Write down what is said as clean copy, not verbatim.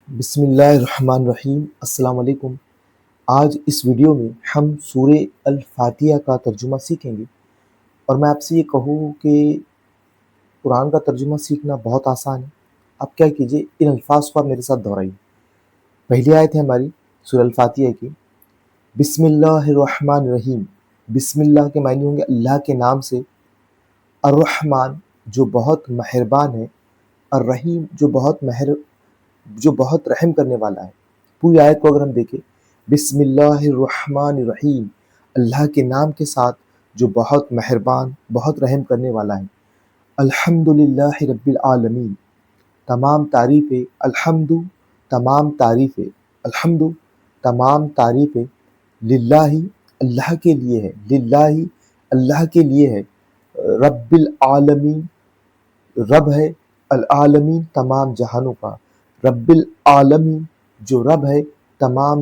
بسم اللہ الرحمن الرحیم۔ السلام علیکم۔ آج اس ویڈیو میں ہم سورہ الفاتحہ کا ترجمہ سیکھیں گے، اور میں آپ سے یہ کہوں کہ قرآن کا ترجمہ سیکھنا بہت آسان ہے۔ آپ کیا کیجئے، ان الفاظ کو آپ میرے ساتھ دہرائیے۔ پہلی آیت ہے ہماری سورہ الفاتحہ کی، بسم اللہ الرحمن الرحیم۔ بسم اللہ کے معنی ہوں گے اللہ کے نام سے، الرحمن جو بہت مہربان ہے، الرحیم جو بہت رحم کرنے والا ہے۔ پوری آیت کو اگر ہم دیکھیں، بسم اللہ الرحمن الرحیم، اللہ کے نام کے ساتھ جو بہت مہربان، بہت رحم کرنے والا ہے۔ الحمدللہ رب العالمین، تمام تعریفیں، الحمد تمام تعریفیں، الحمد تمام تعریفیں، للہ اللہ کے لیے ہے، للہ اللہ کے لیے ہے، رب العالمین رب ہے، العالمین تمام جہانوں کا، رب العالمین جو رب ہے تمام